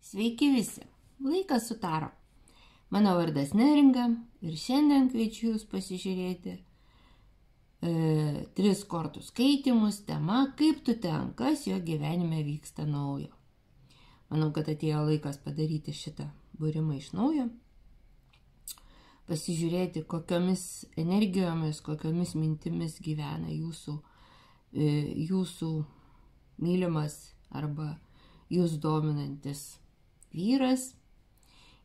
Sveiki visi, laikas sutaro. Mano vardas Neringa ir šiandien kviečiu jūs pasižiūrėti 3 kortų skaitymus, tema kaip tu ten, kas jo gyvenime vyksta naujo. Manau, kad atėjo laikas padaryti šitą būrimą iš naujo, pasižiūrėti, kokiomis energijomis, kokiomis mintimis gyvena jūsų mylimas arba jūs dominantis vyras.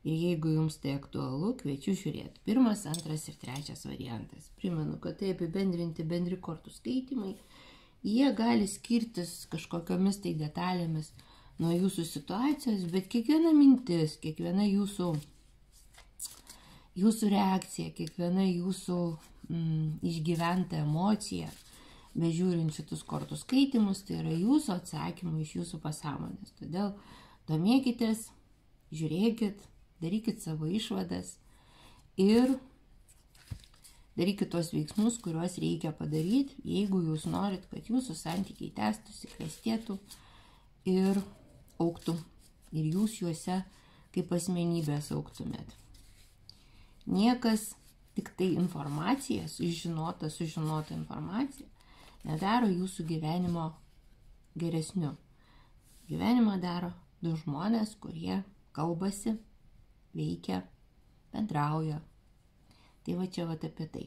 Ir jeigu jums tai aktualu, kviečiu žiūrėti. 1., 2. ir 3. variantas. Primenu, kad tai apibendrinti bendri kortų skaitimai. Jie gali skirtis kažkokiamis tai detalėmis nuo jūsų situacijos, bet kiekviena mintis, kiekviena jūsų reakcija, kiekviena jūsų išgyventa emocija, bežiūrint šitus kortų skaitimus, tai yra jūsų atsakymai iš jūsų pasąmonės. Todėl domėkitės, žiūrėkit, darykit savo išvadas ir darykit tos veiksmus, kuriuos reikia padaryti, jeigu jūs norit, kad jūsų santykiai tęstųsi, klestėtų ir augtų. Ir jūs juose kaip asmenybės augtumėt. Niekas, tik tai informacija, sužinota informacija, nedaro jūsų gyvenimo geresniu. Gyvenimą daro 2 žmonės, kurie kalbasi, veikia, bendrauja. Tai va čia apie tai.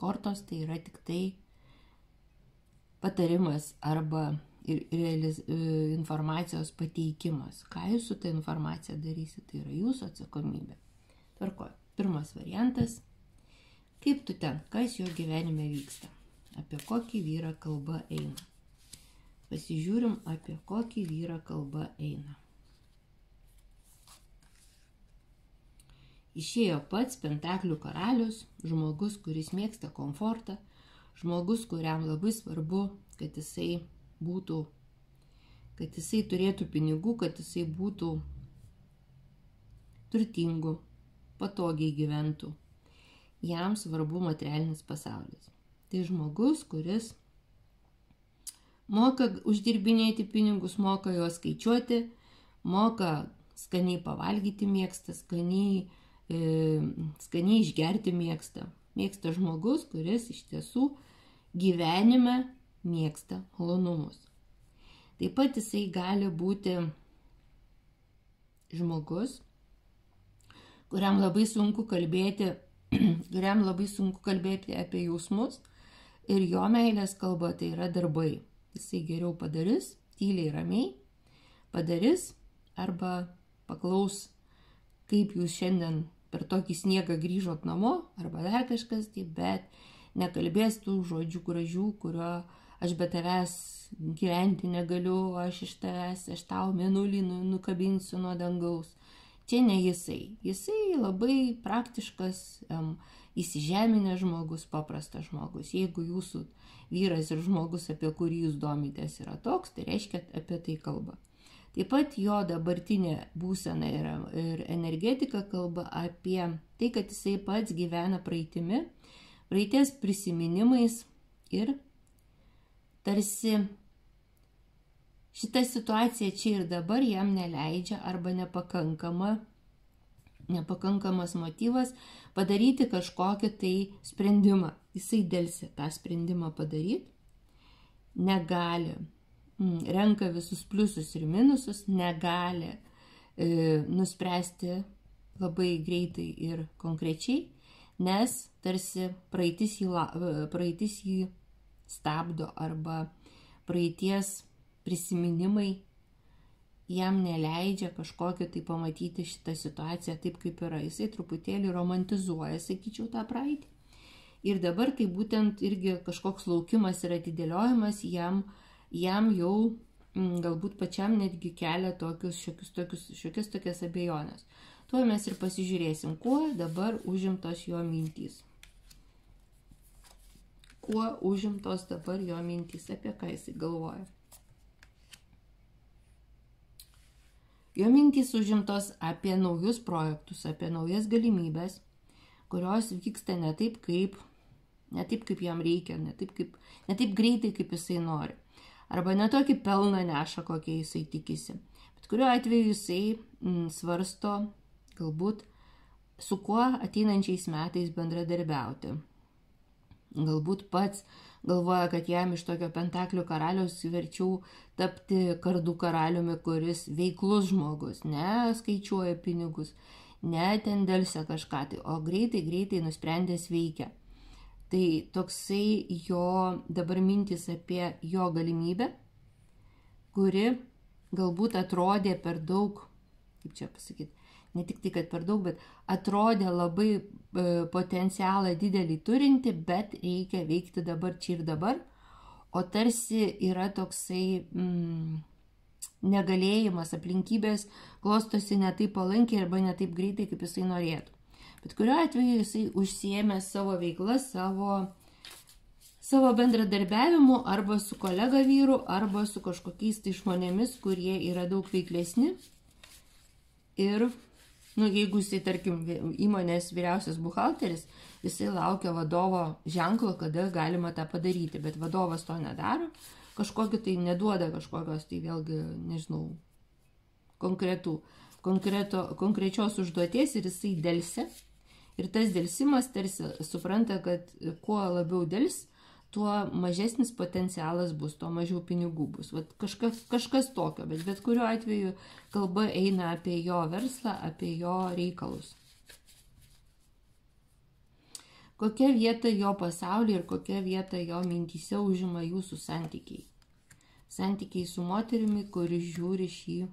Kortos tai yra tik tai patarimas arba informacijos pateikimas. Ką jūs su ta informacija darysit, tai yra jūsų atsakomybė. Tvarkoj. 1. variantas. Kaip tu ten, kas jo gyvenime vyksta? Apie kokį vyrą kalba eina? Pasižiūrim, apie kokį vyrą kalba eina. Išėjo pats pentaklių karalius, žmogus, kuris mėgsta komfortą, žmogus, kuriam labai svarbu, kad jisai turėtų pinigų, kad jisai būtų turtingu, patogiai gyventų. Jam svarbu materialinis pasaulis. Tai žmogus, kuris moka uždirbinėti pinigus, moka juos skaičiuoti, moka skaniai pavalgyti mėgsta, skaniai išgerti mėgsta. Mėgsta žmogus, kuris iš tiesų gyvenime mėgsta malonumus. Taip pat jisai gali būti žmogus, kuriam labai sunku kalbėti apie jausmus ir jo meilės kalba tai yra darbai. Jisai geriau padarys, tyliai ramiai padarys arba paklaus, kaip jūs šiandien per tokį sniegą grįžot namo, arba dar kažkas, bet nekalbės tų žodžių gražių, kurio aš be tavęs gyventi negaliu, aš iš tavęs, aš tau mėnulį nukabinsiu nuo dangaus. Čia ne jisai. Jisai labai praktiškas, įsižeminęs žmogus, paprastas žmogus. Jeigu jūsų vyras ir žmogus, apie kurį jūs domitės, yra toks, tai reiškia apie tai kalba. Taip pat jo dabartinė būsena ir energetika kalba apie tai, kad jisai pats gyvena praeitimi, praeities prisiminimais ir tarsi šita situacija čia ir dabar jam neleidžia arba nepakankamas motyvas padaryti kažkokį tai sprendimą. Jisai delsia tą sprendimą padaryti, negali. Renka visus pliusus ir minusus, negali nuspręsti labai greitai ir konkrečiai, nes tarsi praeitis jį stabdo arba praeities prisiminimai jam neleidžia kažkokio tai pamatyti šitą situaciją taip, kaip yra. Jisai truputėlį romantizuoja, sakyčiau, tą praeitį. Ir dabar tai būtent irgi kažkoks laukimas ir atidėliojimas jam jau galbūt pačiam netgi kelia šiokias tokias abejonės. Tuo mes ir pasižiūrėsim, kuo dabar užimtos jo mintys. Kuo užimtos dabar jo mintys, apie ką jisai galvoja. Jo mintys užimtos apie naujus projektus, apie naujas galimybės, kurios vyksta ne taip, kaip jam reikia, ne taip greitai, kaip jisai nori. Arba ne tokį pelną neša, kokie jisai tikisi. Bet kuriuo atveju jisai svarsto galbūt su kuo ateinančiais metais bendradarbiauti. Galbūt pats galvoja, kad jam iš tokio pentaklių karaliaus verčiau tapti kardų karaliumi, kuris veiklus žmogus, ne skaičiuoja pinigus, ne ten delsia kažką, tai, o greitai nusprendęs veikia. Tai toksai jo dabar mintis apie jo galimybę, kuri galbūt atrodė per daug, kaip čia pasakyti, ne tik tai, kad per daug, bet atrodė labai potencialą didelį turinti, bet reikia veikti dabar čia ir dabar, o tarsi yra toksai negalėjimas, aplinkybės klostosi ne taip palankiai arba ne taip greitai, kaip jisai norėtų. Bet kuriuo atveju jisai užsiėmė savo veiklą, savo bendradarbiavimu arba su kolega vyru, arba su kažkokiais tai žmonėmis, kurie yra daug veiklesni. Ir jeigu jisai, tarkim, įmonės vyriausias buhalteris, jisai laukia vadovo ženklo, kada galima tą padaryti, bet vadovas to nedaro, kažkokį tai neduoda kažkokios, tai vėlgi, nežinau, konkrečios užduoties ir jisai delsia. Ir tas delsimas tarsi supranta, kad kuo labiau dels, tuo mažesnis potencialas bus, tuo mažiau pinigų bus. Vat kažkas tokio, bet kuriuo atveju kalba eina apie jo verslą, apie jo reikalus. Kokia vieta jo pasaulyje ir kokia vieta jo mintyse užima jūsų santykiai? Santykiai su moterimi, kuri žiūri šį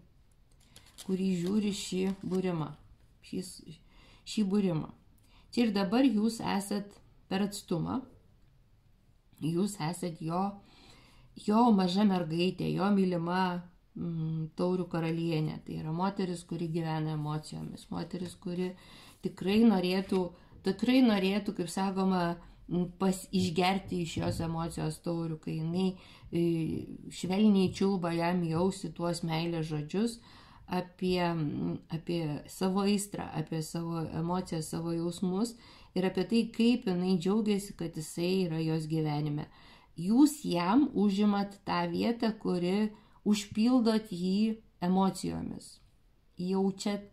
būrimą. Šį būrimą. Čia ir dabar jūs esat per atstumą. Jūs esat jo maža mergaitė, jo mylima taurių karalienė. Tai yra moteris, kuri gyvena emocijomis. Moteris, kuri tikrai norėtų, kaip sakoma, išgerti iš jos emocijos taurių, kai jinai švelniai čiulba jam jausi tuos meilės žodžius apie savo aistrą, apie savo emocijas, savo jausmus ir apie tai, kaip jinai džiaugiasi, kad jisai yra jos gyvenime. Jūs jam užimat tą vietą, kuri užpildot jį emocijomis. Jaučiat,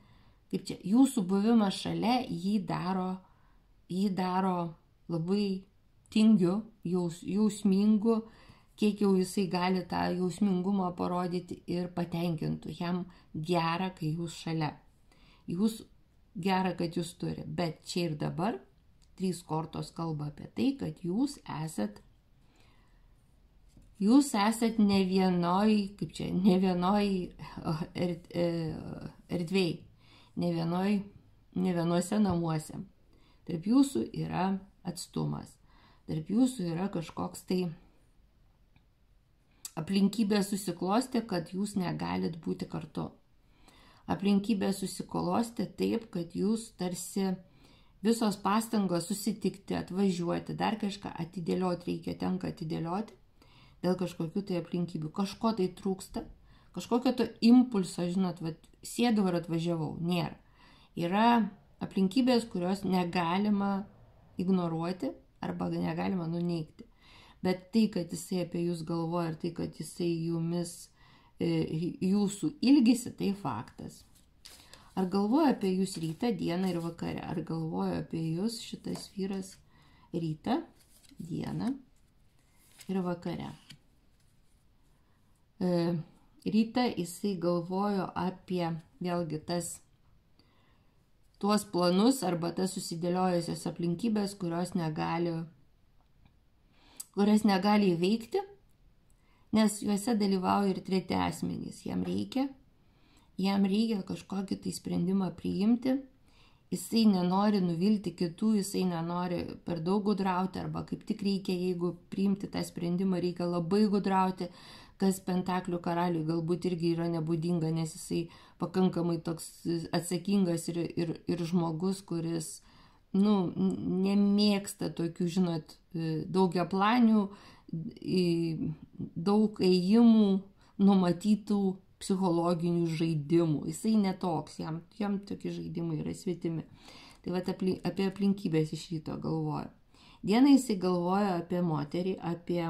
kaip čia, jūsų buvimas šalia jį daro labai tingiu, jausmingu, kiek jau jisai gali tą jausmingumą parodyti ir patenkintų. Jam gera, kai jūs šalia. Jūs gera, kad jūs turi. Bet čia ir dabar 3 kortos kalba apie tai, kad jūs esat ne vienoj, kaip čia, ne vienoj erdvėj, ne vienuose namuose. Tarp jūsų yra atstumas. Tarp jūsų yra kažkoks tai aplinkybė susiklostė, kad jūs negalit būti kartu. Aplinkybė susiklostė taip, kad jūs tarsi visos pastangos susitikti, atvažiuoti, dar kažką atidėlioti reikia, tenka atidėlioti dėl kažkokių tai aplinkybių. Kažko tai trūksta, kažkokio to impulso, žinot, sėdau ir atvažiavau. Nėra. Yra aplinkybės, kurios negalima ignoruoti arba negalima nuneigti. Bet tai, kad jisai apie jūs galvoja ir tai, kad jisai jūsų ilgisi, tai faktas. Ar galvoja apie jūs rytą, dieną ir vakare? Ar galvoja apie jūs šitas vyras rytą, dieną ir vakare? Rytą jisai galvojo apie vėlgi tuos planus arba tas susidėliojusias aplinkybės, kurias negali įveikti, nes juose dalyvauja ir treti asmenys. Jam reikia kažkokį tai sprendimą priimti, jisai nenori nuvilti kitų, jisai nenori per daug gudrauti, arba kaip tik reikia, jeigu priimti tą sprendimą, reikia labai gudrauti, kas pentaklių karaliui galbūt irgi yra nebūdinga, nes jisai pakankamai toks atsakingas ir žmogus, kuris nemėgsta tokių, žinot, daugiaplanių, daug ėjimų, numatytų psichologinių žaidimų. Jisai netoks, jam tokie žaidimai yra svetimi. Tai apie aplinkybės iš ryto galvoja. Dieną jisai galvoja apie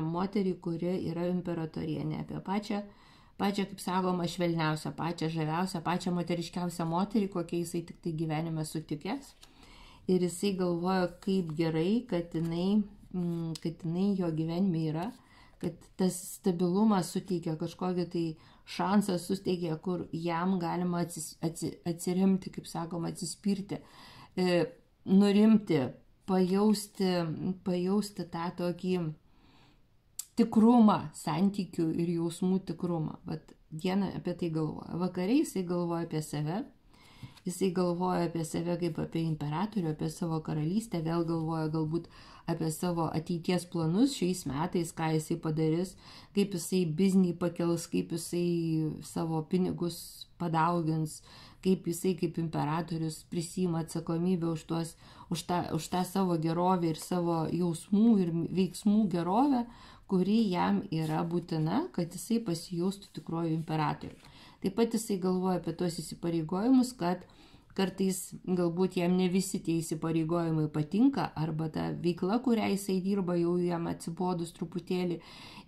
moterį, kuri yra imperatorienė, apie pačią pačią, kaip sakoma, švelniausią, pačią žaviausią, pačią moteriškiausią moterį, kokią jisai tik tai gyvenime sutikęs. Ir jisai galvoja, kaip gerai, kad jinai jo gyvenime yra, kad tas stabilumas suteikia kažkokį tai šansą, suteikia, kur jam galima atsiremti, kaip sakoma, atsispirti, nurimti, pajausti tą tokį tikrumą, santykių ir jausmų tikrumą. Bet dieną apie tai galvoja. Vakare jisai galvoja apie save. Jisai galvoja apie save kaip apie imperatorių, apie savo karalystę, vėl galvoja galbūt apie savo ateities planus šiais metais, ką jisai padarys, kaip jisai biznį pakels, kaip jisai savo pinigus padaugins, kaip jisai kaip imperatorius prisima atsakomybę už tą savo gerovę ir savo jausmų ir veiksmų gerovę, kuri jam yra būtina, kad jisai pasijaustų tikruoju imperatoriu. Taip pat jisai galvoja apie tuos įsipareigojimus, kad kartais galbūt jam ne visi tie įsipareigojimai patinka, arba ta veikla, kurią jisai dirba, jau jam atsibodus truputėlį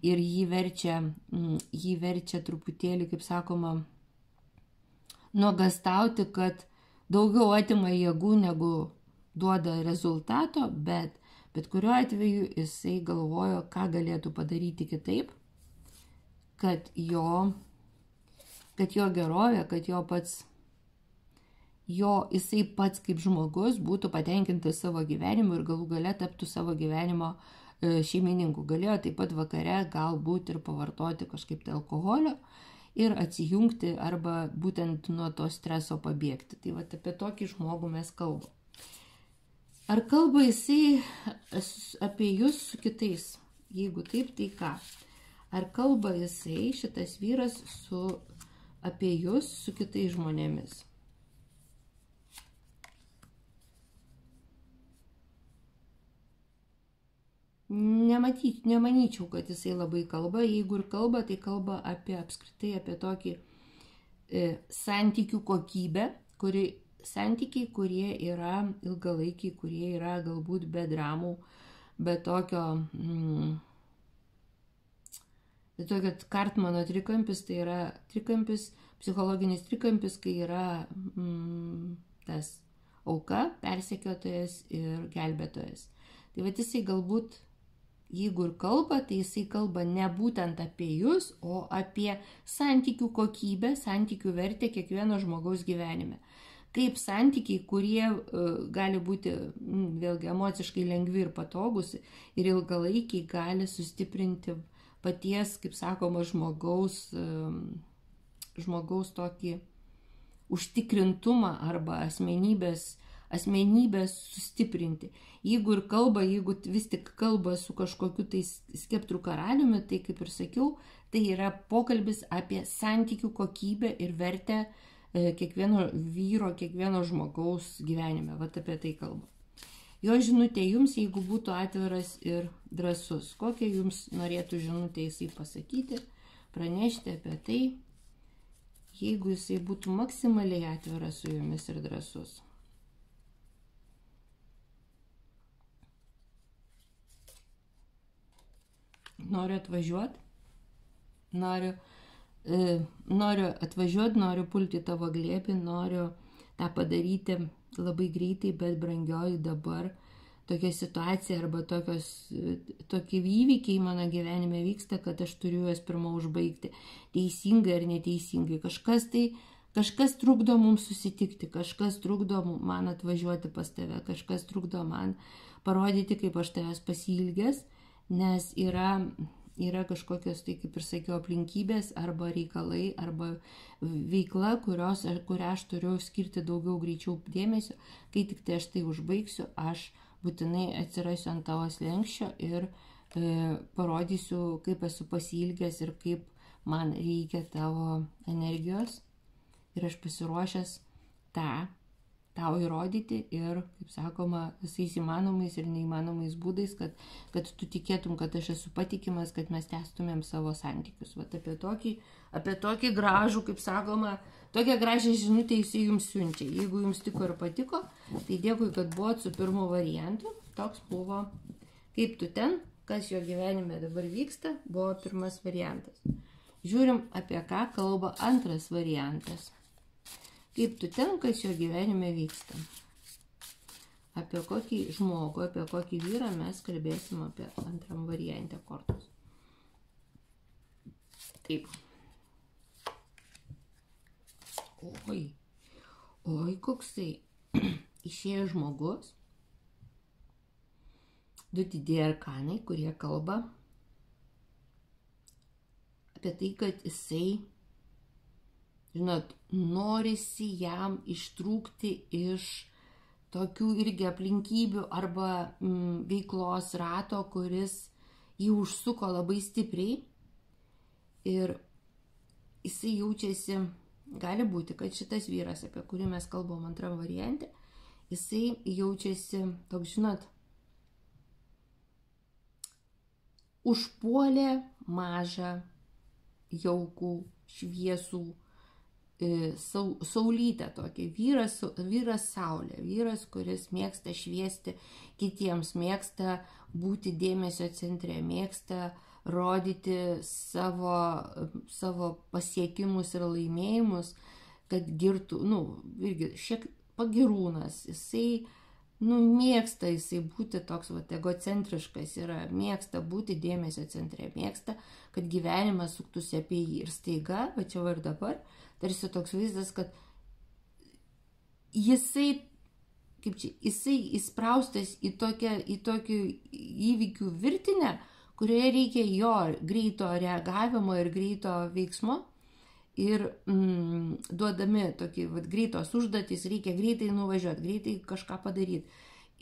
ir jį verčia truputėlį, kaip sakoma, nuogąstauti, kad daugiau atima jėgų negu duoda rezultato, bet kuriuo atveju jisai galvojo, ką galėtų padaryti kitaip, kad jo gerovė, kad jisai pats kaip žmogus būtų patenkintas savo gyvenimu ir galų gale taptų savo gyvenimo šeimininku. Galėjo taip pat vakare galbūt ir pavartoti kažkaip tai alkoholio ir atsijungti arba būtent nuo to streso pabėgti. Tai vat apie tokį žmogų mes kalbame. Ar kalba jisai apie jūs su kitais? Jeigu taip, tai ką? Ar kalba jisai, šitas vyras, apie jūs su kitais žmonėmis? Nemanyčiau, kad jisai labai kalba. Jeigu ir kalba, tai kalba apskritai apie tokį santykių kokybę, santykiai, kurie yra ilgalaikiai, kurie yra galbūt be dramų, be tokio Kartmano trikampis, tai yra psichologinis trikampis, kai yra tas auka, persekiotojas ir gelbėtojas. Tai vat jisai galbūt, jeigu ir kalba, tai jisai kalba ne būtent apie jūs, o apie santykių kokybę, santykių vertę kiekvieno žmogaus gyvenime. Kaip santykiai, kurie gali būti vėlgi emociškai lengvi ir patogus ir ilgalaikiai gali sustiprinti paties, kaip sakoma, žmogaus tokį užtikrintumą arba asmenybės sustiprinti. Jeigu ir kalba, jeigu vis tik kalba su kažkokiu tai skeptrų karaliumi, tai kaip ir sakiau, tai yra pokalbis apie santykių kokybę ir vertę kiekvieno vyro, kiekvieno žmogaus gyvenime. Vat apie tai kalba. Jo žinutė jums, jeigu būtų atviras ir drąsus. Kokią jums norėtų žinutę jisai pasakyti, pranešti apie tai, jeigu jisai būtų maksimaliai atviras su jumis ir drąsus. Noriu atvažiuoti, noriu pulti tavo glėbį, noriu tą padaryti labai greitai, bet brangioji dabar tokia situacija arba tokie įvykiai mano gyvenime vyksta, kad aš turiu juos pirmą užbaigti, teisingai ar neteisingai. Kažkas trukdo mums susitikti, kažkas trukdo man atvažiuoti pas tave, kažkas trukdo man parodyti, kaip aš tavęs pasiilgęs, nes yra kažkokios, tai kaip ir sakiau, aplinkybės arba reikalai, arba veikla, kurią aš turiu skirti daugiau greičiau dėmesio. Kai tik tai aš tai užbaigsiu, aš būtinai atsirasiu ant tavo slenksčio ir parodysiu, kaip esu pasiilgęs ir kaip man reikia tavo energijos. Ir aš pasiruošęs tau įrodyti ir, kaip sakoma, visais įmanomais ir neįmanomais būdais, kad tu tikėtum, kad aš esu patikimas, kad mes tęstumėm savo santykius. Vat apie tokį gražų, kaip sakoma, tokią gražią žinutę jisai jums siunčia. Jeigu jums tiko ir patiko, tai dėkui, kad buvot su pirmu variantu. Toks buvo, kaip tu ten, kas jo gyvenime dabar vyksta, buvo pirmas variantas. Žiūrim, apie ką kalba antras variantas. Kaip tu ten, kas jo gyvenime vyksta. Apie kokį žmogų, apie kokį vyrą mes kalbėsim apie antram variante kortos. Taip. Oi, koksai. Išėjo žmogus. Du didieji arkanai, kurie kalba apie tai, kad jisai, žinot, norisi jam ištrūkti iš tokių irgi aplinkybių arba veiklos rato, kuris jį užsuko labai stipriai ir jisai jaučiasi, gali būti, kad šitas vyras, apie kurį mes kalbam antram variante, jisai jaučiasi toks, žinot, užpuolė mažą, jaukų, šviesų, saulytę tokį. Vyras saulė, vyras, kuris mėgsta šviesti kitiems, mėgsta būti dėmesio centre, mėgsta rodyti savo pasiekimus ir laimėjimus, kad girtų, irgi šiek pagirūnas, jisai mėgsta jisai būti toks egocentriškas, mėgsta būti dėmesio centre, mėgsta, kad gyvenimas suktųsi apie jį. Ir staiga, va čia va ir dabar, tarsi toks vaizdas, kad jisai įspraustas į tokių įvykių virtinę, kurioje reikia jo greito reagavimo ir greito veiksmo. Ir duodami tokį greitos užduotys, reikia greitai nuvažiuoti, greitai kažką padaryti.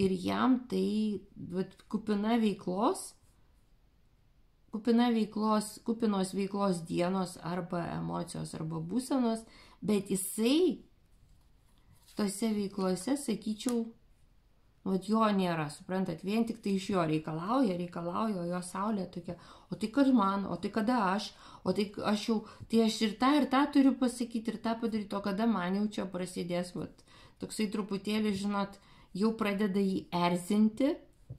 Ir jam tai kupinos veiklos dienos arba emocijos arba būsenos, bet jisai tose veiklose, sakyčiau, jo nėra, suprantat, vien tik tai iš jo reikalauja, o jo saulė tokia, o tai kas man, o tai kada aš, o tai aš ir tą turiu pasakyti, ir tą padaryti, o kada man jau čia prasidės, toksai truputėlį, žinot, jau pradeda jį erzinti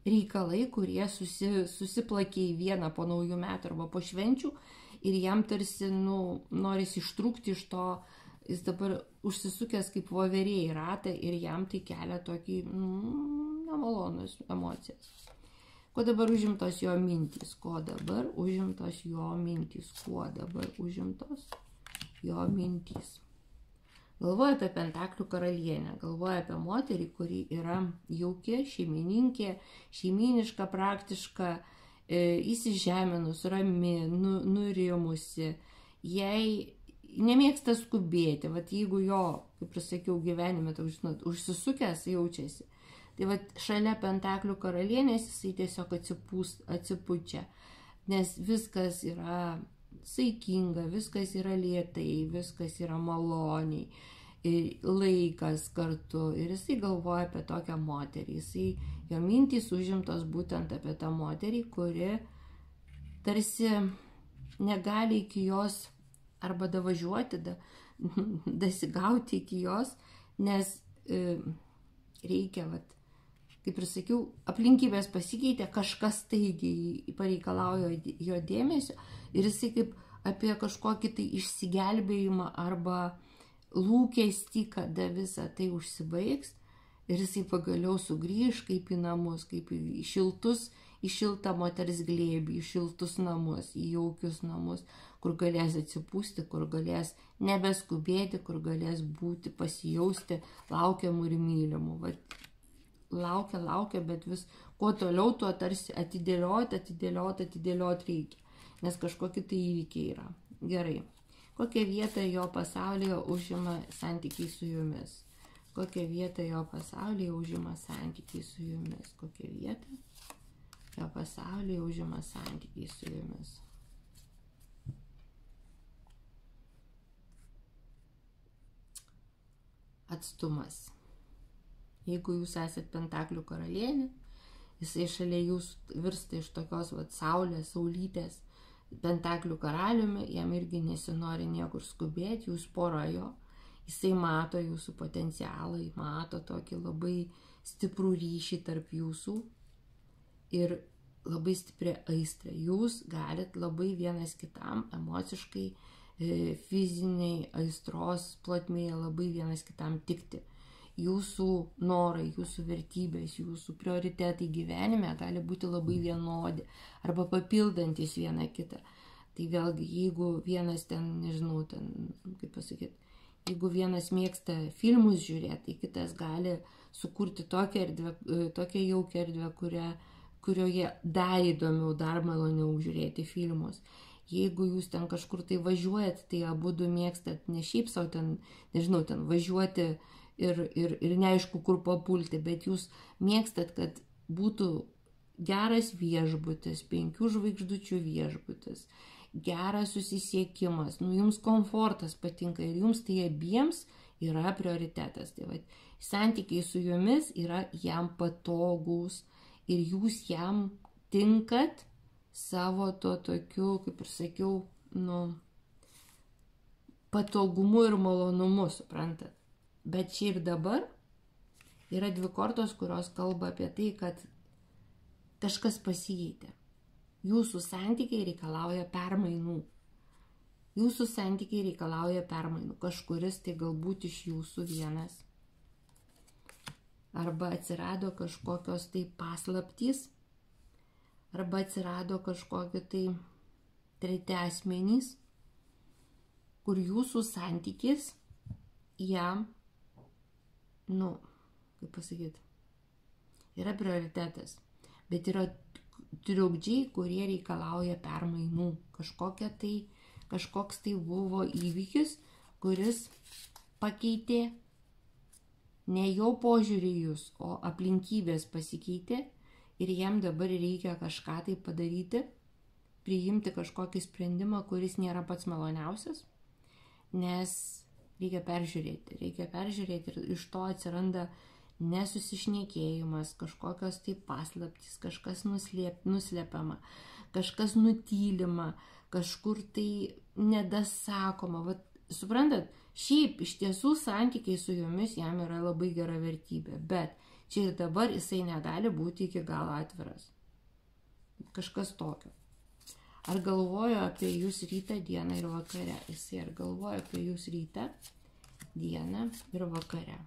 reikalai, kurie susiplakė į vieną po naujų metų arba po švenčių, ir jam tarsi, norisi ištrūkti iš to. Jis dabar užsisukęs kaip voverė į ratą ir jam tai kelia tokį nemalonus emocijas. Kuo dabar užimtos jo mintys? Galvoja apie Pentaklių karalienę, galvoja apie moterį, kuri yra jauki, šeimininkė, šeiminiška, praktiška, įsižeminus, rami, nurimusi. Jai nemėgsta skubėti, jeigu jo, kaip ir sakiau, gyvenime, žinot, užsisukęs jaučiasi, tai šalia Pentaklių karalienės jisai tiesiog atsipučia, nes viskas yra saikinga, viskas yra lėtai, viskas yra maloniai, laikas kartu, ir jisai galvoja apie tokią moterį, jo mintys užimtos būtent apie tą moterį, kuri tarsi negali iki jos arba davažiuoti, dasigauti iki jos, nes reikia, kaip ir sakiau, aplinkybės pasikeitė, kažkas staigiai pareikalauja jo dėmesio ir jisai kaip apie kažkokį tai išsigelbėjimą arba lūkestį, kada visa tai užsibaigs ir jisai pagaliau sugrįž kaip į namus, kaip į šiltą moters glėbį, į šiltus namus, į jaukius namus, kur galės atsipūsti, kur galės nebeskubėti, kur galės būti, pasijausti laukiamų ir mylimų. Laukia, bet vis kuo toliau, tuo tarsi atidėlioti reikia, nes kažkokie tai įvykiai yra. Gerai. Kokią vietą jo pasaulyje užima santykiai su jumis? Kokią vietą jo pasaulyje užima santykiai su jumis? Kokią vietą jo pasaulyje užima santykiai su jumis? Atstumas. Jeigu jūs esate Pentaklių karalienė, jisai šalia jūsų virsta iš tokios saulės, saulytės, Pentaklių karaliumi, jam irgi nesinori niekur skubėti, jūs pora jo, jisai mato jūsų potencialą, mato tokį labai stiprų ryšį tarp jūsų ir labai stipri aistrą. Jūs galit labai vienas kitam emociškai, fiziniai aistros plotmėje labai vienas kitam tikti. Jūsų norai, jūsų vertybės, jūsų prioritetai gyvenime gali būti labai vienodi arba papildantis vieną kitą. Tai vėlgi, jeigu vienas ten, nežinau, kaip pasakyti, jeigu vienas mėgsta filmus žiūrėti, tai kitas gali sukurti tokią jaukią erdvę, kurioje dar įdomiau, dar maloniau žiūrėti filmus. Jeigu jūs ten kažkur tai važiuojat, tai abudu mėgstat ne šiaip savo ten, nežinau, ten važiuoti ir neaišku, kur papulti, bet jūs mėgstat, kad būtų geras viešbutis, 5 žvaigždučių viešbutis, geras susisiekimas, jums komfortas patinka ir jums tai abiems yra prioritetas. Tai va, santykiai su jumis yra jam patogūs ir jūs jam tinkat savo to tokiu, kaip ir sakiau, patogumu ir malonumu, suprantat. Bet čia ir dabar yra 2 kortos, kurios kalba apie tai, kad kažkas pasikeitė. Jūsų santykiai reikalauja permainų. Jūsų santykiai reikalauja permainų. Kažkuris tai galbūt iš jūsų vienas. Arba atsirado kažkokios tai paslaptys, arba atsirado kažkokie tai treti asmenys, kur jūsų santykis jam, kaip pasakyti, yra prioritetas, bet yra trukdžiai, kurie reikalauja permainų. Kažkoks tai buvo įvykis, kuris pakeitė ne jo požiūrį jūs, o aplinkybės pasikeitė ir jam dabar reikia kažką tai padaryti, priimti kažkokį sprendimą, kuris nėra pats maloniausias, nes reikia peržiūrėti ir iš to atsiranda nesusišnekėjimas, kažkokios tai paslaptys, kažkas nuslepiama, kažkas nutylima, kažkur tai nedasakoma. Vat, suprantat, šiaip iš tiesų santykiai su jumis jam yra labai gera vertybė, bet čia ir dabar jisai negali būti iki galo atviras. Kažkas tokio. Ar galvoju apie jūs rytą, dieną ir vakare? Jisai ar galvoju apie jūs rytą, dieną ir vakare?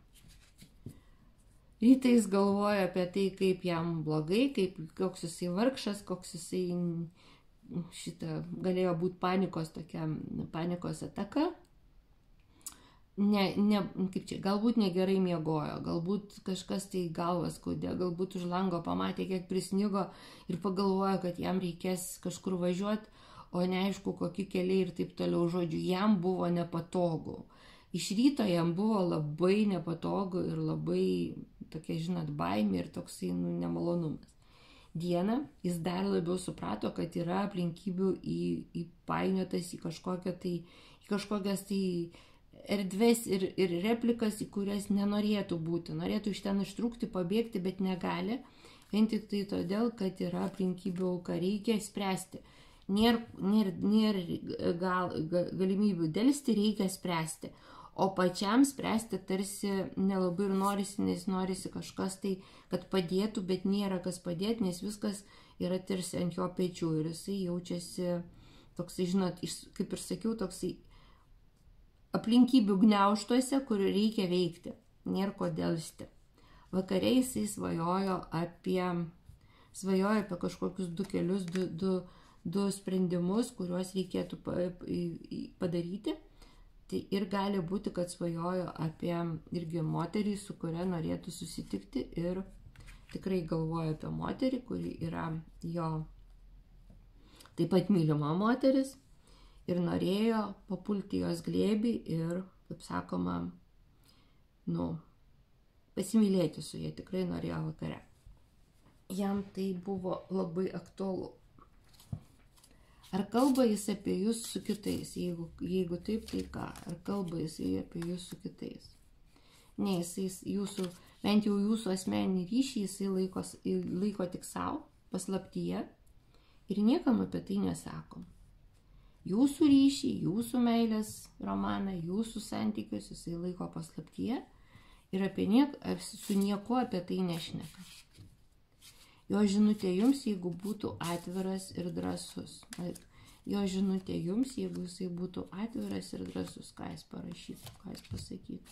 Rytą jis galvoja apie tai, kaip jam blogai, koks jisai vargšas, koks jisai galėjo būti panikos ataka. Galbūt negerai miegojo, galbūt kažkas tai galvas skaudė, galbūt už lango pamatė, kiek prisnigo ir pagalvojo, kad jam reikės kažkur važiuoti, o neaišku, kokie keliai ir taip toliau. Žodžiu, jam buvo nepatogu. Iš ryto jam buvo labai nepatogu ir labai tokia, baimė ir toksai nemalonumas. Dieną jis dar labiau suprato, kad yra aplinkybių įpainiotas į kažkokias tai erdves ir replikas, į kurias nenorėtų būti. Norėtų iš ten ištrūkti, pabėgti, bet negali. Vien tik tai todėl, kad yra aplinkybių, ką reikia spręsti. Nėra galimybių dėlsti, reikia spręsti. O pačiam spręsti tarsi nelabai ir norisi, nes norisi kažkas tai, kad padėtų, bet nėra kas padėti, nes viskas yra tarsi ant jo pečių. Ir jisai jaučiasi toksai, kaip ir sakiau, toksai aplinkybių gniaužtuose, kur reikia veikti. Nėra ko dėlsti. Vakare jisai svajojo apie kažkokius 2 kelius, 2 sprendimus, kuriuos reikėtų padaryti. Tai ir gali būti, kad svajojo apie irgi moterį, su kuria norėtų susitikti ir tikrai galvojo apie moterį, kuri yra jo taip pat mylima moteris ir norėjo papulti jos glėbį ir, kaip sakoma, pasimylėti su ja, tikrai norėjo vakare. Jam tai buvo labai aktualu. Ar kalba jis apie jūs su kitais? Jeigu taip, tai ką? Ar kalba jis apie jūs su kitais? Ne, jisai bent jau jūsų asmeninį ryšį jisai laiko tik savo, paslaptyje ir niekam apie tai nesako. Jūsų ryšį, jūsų meilės romaną, jūsų santykius jisai laiko paslaptyje ir su niekuo apie tai nešneka. Jo žinutė jums, jeigu būtų atviras ir drąsus. Jo žinutė jums, jeigu jisai būtų atviras ir drąsus, ką jis parašytų, ką jis pasakytų.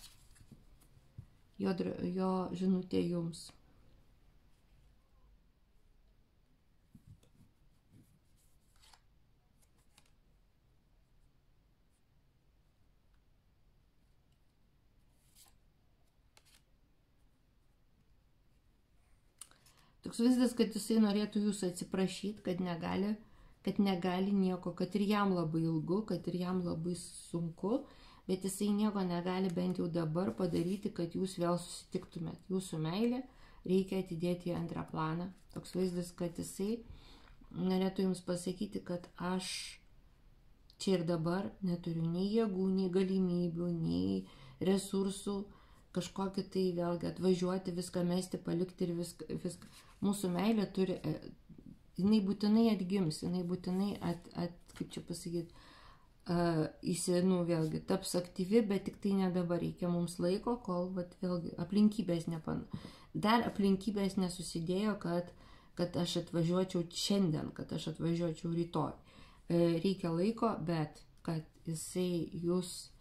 Jo žinutė jums. Toks vaizdas, kad jisai norėtų jūsų atsiprašyti, kad negali nieko, kad ir jam labai ilgu, kad ir jam labai sunku, bet jisai nieko negali bent jau dabar padaryti, kad jūs vėl susitiktumėt. Jūsų meilė reikia atidėti į antrą planą. Toks vaizdas, kad jisai norėtų jums pasakyti, kad aš čia ir dabar neturiu nei jėgų, nei galimybių, nei resursų, kažkokį tai vėlgi atvažiuoti, viską mesti, palikti ir viską. Mūsų meilė turi, jinai būtinai atgims, jinai būtinai kaip čia pasakyti, vėlgi taps aktyvi, bet tik tai ne dabar, reikia mums laiko, kol vėlgi aplinkybės nesusidėjo, kad aš atvažiuočiau šiandien, kad aš atvažiuočiau rytoj. Reikia laiko, bet kad jisai jūs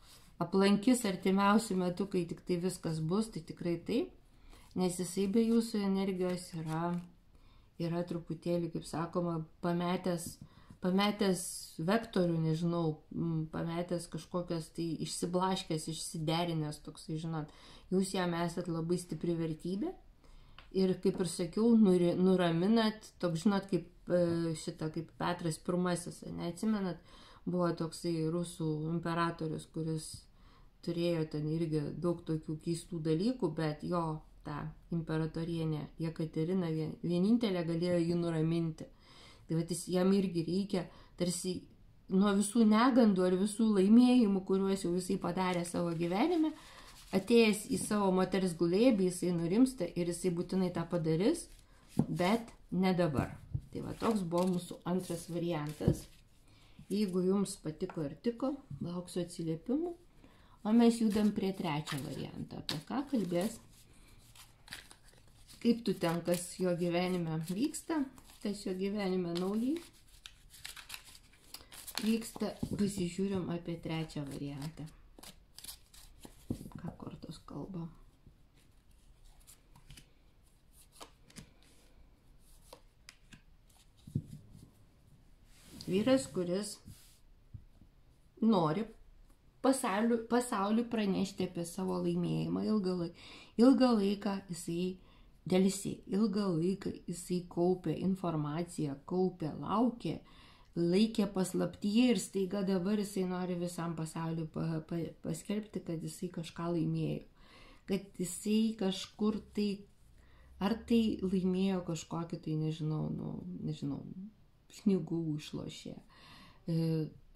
aplankys artimiausių metų, kai tik tai viskas bus, tai tikrai taip, nes jisai be jūsų energijos yra truputėlį, kaip sakoma, pametęs vektorių, nežinau, pametęs kažkokias tai išsiblaškęs, išsiderinęs, toksai, žinot, jūs jam esat labai stipri vertybė ir, kaip ir sakiau, nuraminat, toks, žinot, kaip Petras I, neatsimenat, buvo toksai rusų imperatorius, kuris turėjo ten irgi daug tokių keistų dalykų, bet jo ta imperatorienė Jekaterina vienintelė galėjo jį nuraminti. Tai jam irgi reikia tarsi nuo visų negandų ar visų laimėjimų, kuriuos jau jisai padarė savo gyvenime, atėjęs į savo moters glėbį, jisai nurimsta ir jisai būtinai tą padarys, bet ne dabar. Tai toks buvo mūsų antras variantas. Jeigu jums patiko ir tiko, lauksiu atsiliepimų, o mes judam prie trečio varianto. Apie ką kalbės, kaip tu ten, kas jo gyvenime vyksta, kas jo gyvenime naujai vyksta, pasižiūrim apie trečią variantą. Ką kortos kalba. Vyras, kuris nori pasauliui pranešti apie savo laimėjimą ilgą laiką jisai dėlsi, ilgą laiką jisai kaupė informaciją, laukė, laikė paslaptyje ir staiga dabar jisai nori visam pasauliu paskelbti, kad jisai kažką laimėjo, kad jisai kažkur tai, ar tai laimėjo kažkokį tai, nežinau, pinigų išlošė.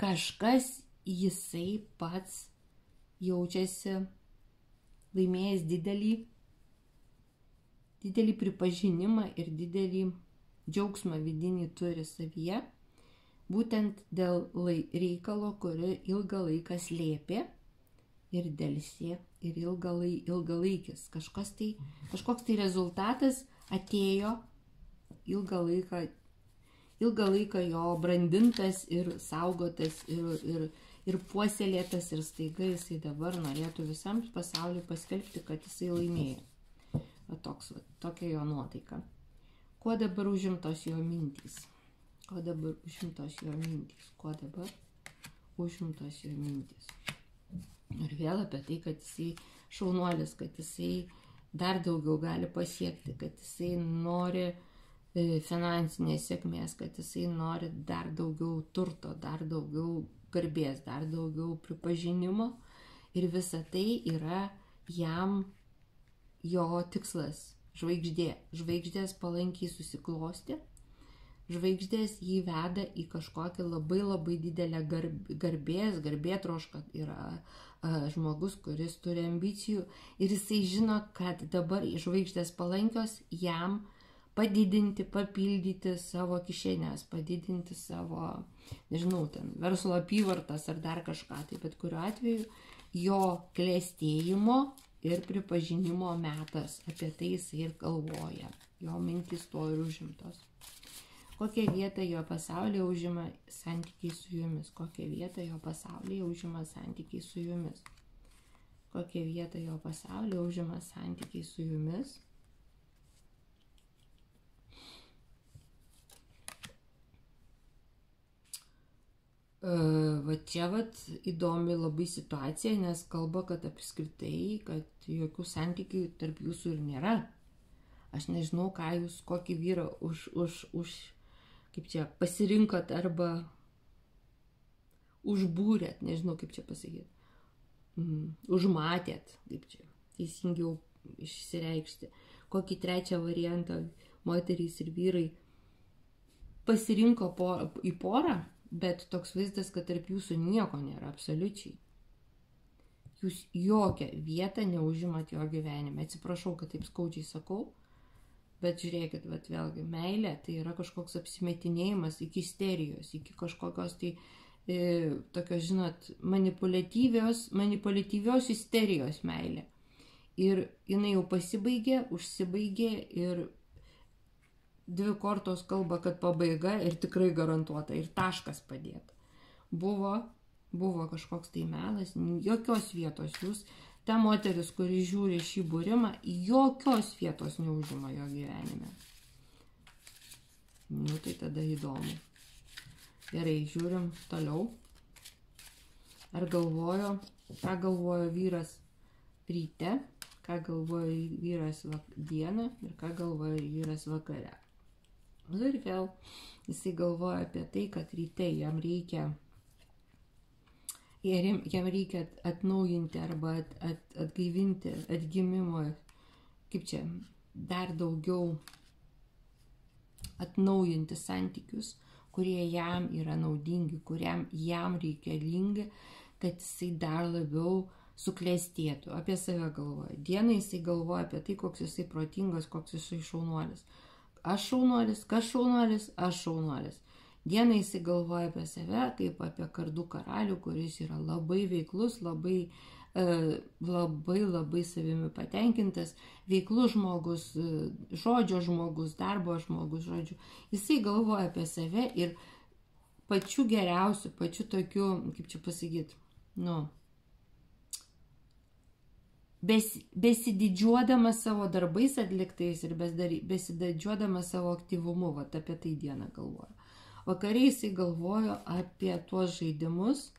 Kažkas jisai pats jaučiasi laimėjęs didelį pripažinimą ir didelį džiaugsmą vidinį turi savyje, būtent dėl reikalo, kurį ilgą laiką slėpė ir delsė ir ilgalaikis. Kažkoks tai rezultatas atėjo ilgą laiką jo brandintas ir saugotas ir puoselėtas ir staiga jisai dabar norėtų visam pasauliu paskelbti, kad jisai laimėjo. Tokia jo nuotaika. Kuo dabar užimtos jo mintys? Ir vėl apie tai, kad jisai šaunuolis, kad jisai dar daugiau gali pasiekti, kad jisai nori finansinės sėkmės, kad jisai nori dar daugiau turto, dar daugiau garbės, dar daugiau pripažinimo ir visa tai yra jam jo tikslas. Žvaigždės palankiai susiklosti, žvaigždės jį veda į kažkokią labai didelę garbėtrošką, yra žmogus, kuris turi ambicijų ir jisai žino, kad dabar žvaigždės palankios jam padidinti, papildyti savo kišenės, padidinti savo, verslo apyvartas ar dar kažką. Tai bet kuriuo atveju jo klėstėjimo ir pripažinimo metas, apie tai jisai ir galvoja, jo mintys to ir užimtos. Kokią vietą jo pasaulyje užima santykiai su jumis, kokią vietą jo pasaulyje užima santykiai su jumis, kokią vietą jo pasaulyje užima santykiai su jumis. Va čia įdomi labai situacija, nes kalba, kad apskritai, kad jokių santykių tarp jūsų ir nėra. Aš nežinau, ką jūs, kokį vyrą kaip čia, pasirinkot arba užbūrėt, nežinau, kaip čia pasakyti. Užmatėt, kaip čia teisingiau išsireikšti. Kokį trečią variantą moterys ir vyrai pasirinko į porą, bet toks vaizdas, kad tarp jūsų nieko nėra, absoliučiai. Jūs jokią vietą neužimat jo gyvenime. Atsiprašau, kad taip skaudžiai sakau, bet žiūrėkit, vėlgi, meilė tai yra kažkoks apsimetinėjimas iki isterijos, iki kažkokios tai tokios, žinot, manipuliatyvios isterijos meilė. Ir jinai jau pasibaigė, užsibaigė ir 2 kortos kalba, kad pabaiga ir tikrai garantuota, ir taškas padėta. Buvo kažkoks tai melas, jokios vietos jūs, ta moteris, kuri žiūri šį būrimą, jokios vietos neužima jo gyvenime. Nu, tai tada įdomu. Gerai, žiūrim toliau. Ką galvojo vyras ryte, ką galvojo vyras dieną ir ką galvojo vyras vakare. Ir vėl jisai galvoja apie tai, kad ryte jam reikia atnaujinti arba atgaivinti atgimimo, kaip čia, dar daugiau atnaujinti santykius, kurie jam yra naudingi, kuriam jam reikalingi, kad jisai dar labiau suklestėtų. Apie save galvoja. Dieną jisai galvoja apie tai, koks jisai protingas, koks jisai šaunuolis. Aš šaunuolis, kas šaunuolis, aš šaunuolis. Dieną jisai galvoja apie save, kaip apie kardų karalių, kuris yra labai veiklus, labai savimi patenkintas, veiklus žmogus, žodžio žmogus, darbo žmogus, žodžiu. Jisai galvoja apie save ir pačiu geriausiu, pačiu tokiu, kaip čia pasakyti, besididžiuodamas savo darbais atliktais ir besididžiuodamas savo aktyvumu, apie tai dieną galvoja. Vakare jisai galvojo apie tuos žaidimus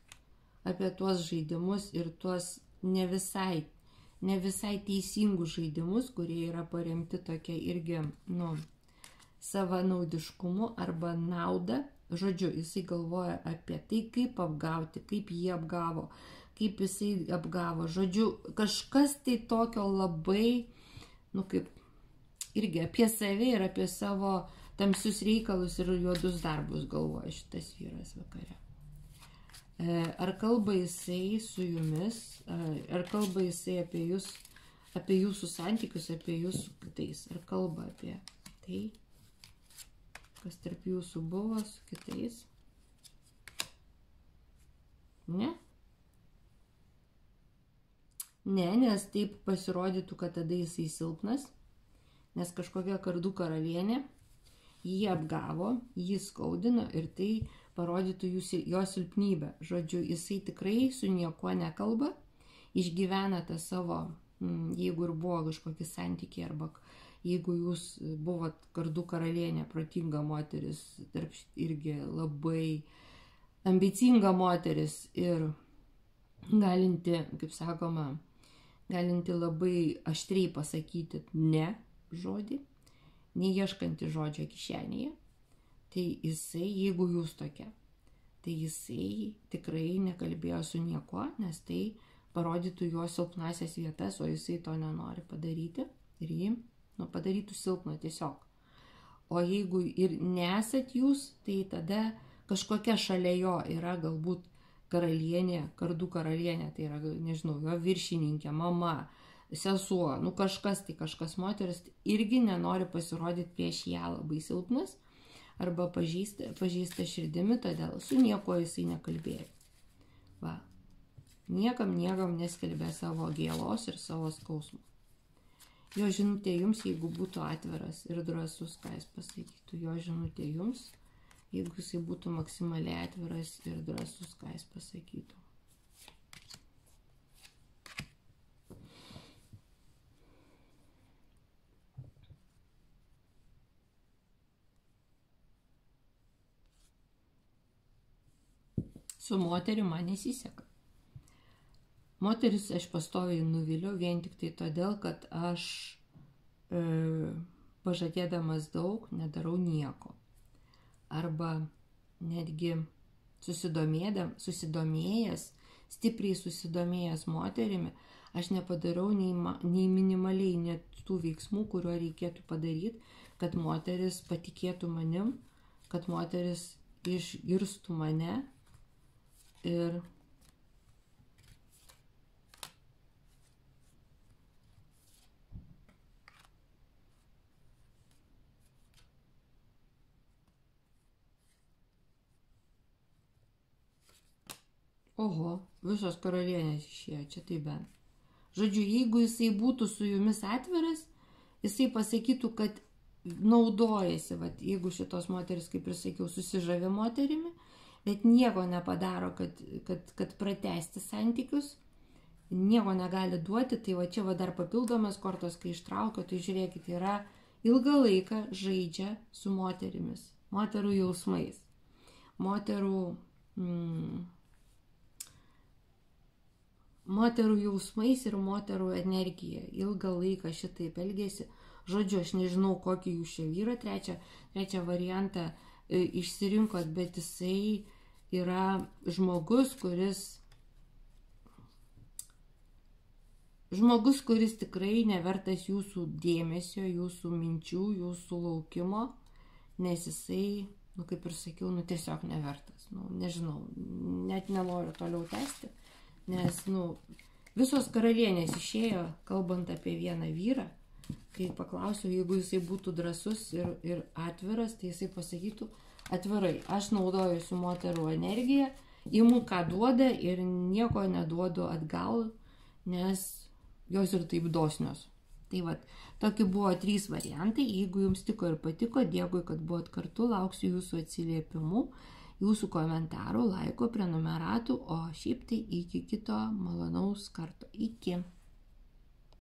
ir tuos ne visai teisingus žaidimus, kurie yra paremti tokia irgi, savanaudiškumu arba nauda. Žodžiu, jisai galvoja apie tai, kaip apgauti, kaip jį apgavo, kaip jisai apgavo. Žodžiu, kažkas tai tokio labai, kaip irgi apie save ir apie savo tamsius reikalus ir juodus darbus galvoja šitas vyras vakare. Ar kalba jisai su jumis, ar kalba jisai apie jūs, apie jūsų santykius, apie jūs su kitais, ar kalba apie tai, kas tarp jūsų buvo su kitais? Ne? Ne, nes taip pasirodytų, kad tada jisai silpnas, nes kažkokia kardų karalienė jį apgavo, jį skaudino ir tai parodytų jo silpnybę. Žodžiu, jisai tikrai su niekuo nekalba, išgyvena tą savo, jeigu ir buvo kažkokie santykiai, arba jeigu jūs buvot kardų karalienė, protinga moteris, irgi labai ambicinga moteris ir galinti, kaip sakoma, galinti labai aštriai pasakyti ne žodį, neieškanti žodžio kišenėje, tai jisai, jeigu jūs tokia, tai jisai tikrai nekalbėjo su niekuo, nes tai parodytų jo silpnasias vietas, o jisai to nenori padaryti ir jį padarytų silpną tiesiog. O jeigu ir nesat jūs, tai tada kažkokia šalia jo yra galbūt karalienė, kardų karalienė, tai yra, nežinau, jo viršininkė, mama, sesuo, kažkas moteris irgi nenori pasirodyti prieš ją labai silpnas arba pažįsta širdimi, todėl su nieko jisai nekalbėjo. Va. niekam neskelbė savo gėlos ir savo skausmo. Jo žinutė jums, jeigu būtų atviras ir drąsus, ką jis pasakytų. Jo žinutė jums, jeigu jisai būtų maksimaliai atviras ir drąsus, ką jis pasakytų. Su moteriu man nesiseka. Moteris aš pastoviai nuviliu vien tik tai todėl, kad aš pažadėdamas daug nedarau nieko. Arba netgi susidomėjęs, stipriai susidomėjęs moterimi, aš nepadarau nei minimaliai net tų veiksmų, kurio reikėtų padaryti, kad moteris patikėtų manim, kad moteris išgirstų mane ir oho, visos karalienės išėjo, čia tai bent. Žodžiu, jeigu jisai būtų su jumis atviras, jisai pasakytų, kad naudojasi, jeigu šitos moteris, kaip ir sakiau, susižavė moterimi, bet nieko nepadaro, kad pratęsti santykius, nieko negali duoti, tai čia dar papildomas kortos, kai ištraukio, tai žiūrėkite, yra ilgą laiką žaidžia su moterimis, moterų jausmais, moterų jausmais ir moterų energija. Ilgą laiką šitaip elgėsi. Žodžiu, aš nežinau, kokį jūs čia vyrą, trečią variantą išsirinkot, bet jisai yra žmogus, kuris tikrai nevertas jūsų dėmesio, jūsų minčių, jūsų laukimo, nes jisai, kaip ir sakiau, tiesiog nevertas. Nežinau, net nenoriu toliau tęsti, nes, visos karalienės išėjo, kalbant apie vieną vyrą. Kai paklausiau, jeigu jisai būtų drąsus ir atviras, tai jisai pasakytų atvirai, aš naudojusiu moterų energiją, imu ką duoda ir nieko neduodu atgal, nes jos ir taip dosnios. Tai tokie buvo 3 variantai. Jeigu jums tiko ir patiko, dėkui, kad buvot kartu, lauksiu jūsų atsiliepimų, jūsų komentarų, laiko, prenumeratų, o šiaip tai iki kito malonaus karto. Iki.